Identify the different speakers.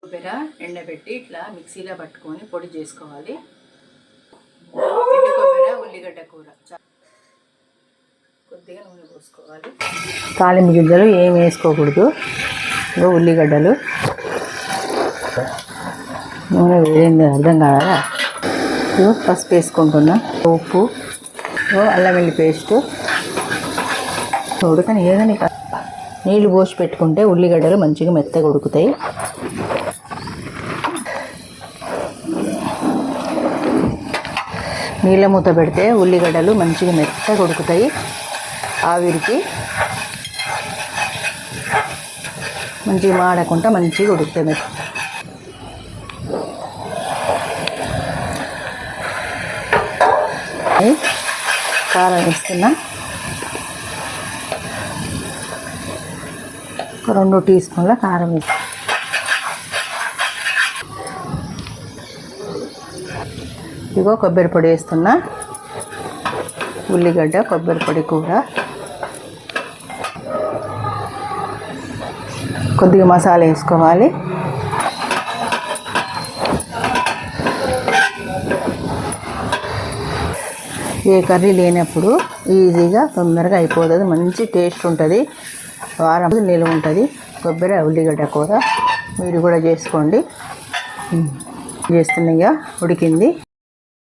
Speaker 1: కొబ్బరి ఎండబెట్టి ఇట్లా మిక్సీలో పట్టుకొని పొడి చేసుకోవాలి. ఎండు కొబ్బరి ఉల్లిగడ్డ కూర కొద్దిగా నూనె పోసుకోవాలి. తాలింపు గింజలు ఏం వేసుకోకూడదు. ఉల్లిగడ్డలు నూనె వేడింది అర్థం కాదా. పసుపు వేసుకుంటున్నా, ఉప్పు, అల్లం వెల్లి పేస్టు ఉడకని ఏదని నీళ్ళు పోసి పెట్టుకుంటే ఉల్లిగడ్డలు మంచిగా మెత్తగా ఉడుకుతాయి. నీళ్ళ మూత పెడితే ఉల్లిగడ్డలు మంచిగా మెత్తగా ఉడుకుతాయి. ఆవిరికి మంచిగా మాడకుండా మంచిగా ఉడుకుతాయి. మెత్త కారం వేస్తున్నా. 2 టీ స్పూన్ల కారం వేసి ఇదిగో కొబ్బరి పొడి వేస్తున్నా. ఉల్లిగడ్డ కొబ్బరి పొడి కూర, కొద్దిగా మసాలా వేసుకోవాలి. ఏ కర్రీ లేనప్పుడు ఈజీగా తొందరగా అయిపోతుంది. మంచి టేస్ట్ ఉంటుంది. వారం నిల్వ ఉంటుంది. కొబ్బరి ఉల్లిగడ్డ కూర మీరు కూడా చేసుకోండి. చేస్తున్నాయిగా ఉడికింది.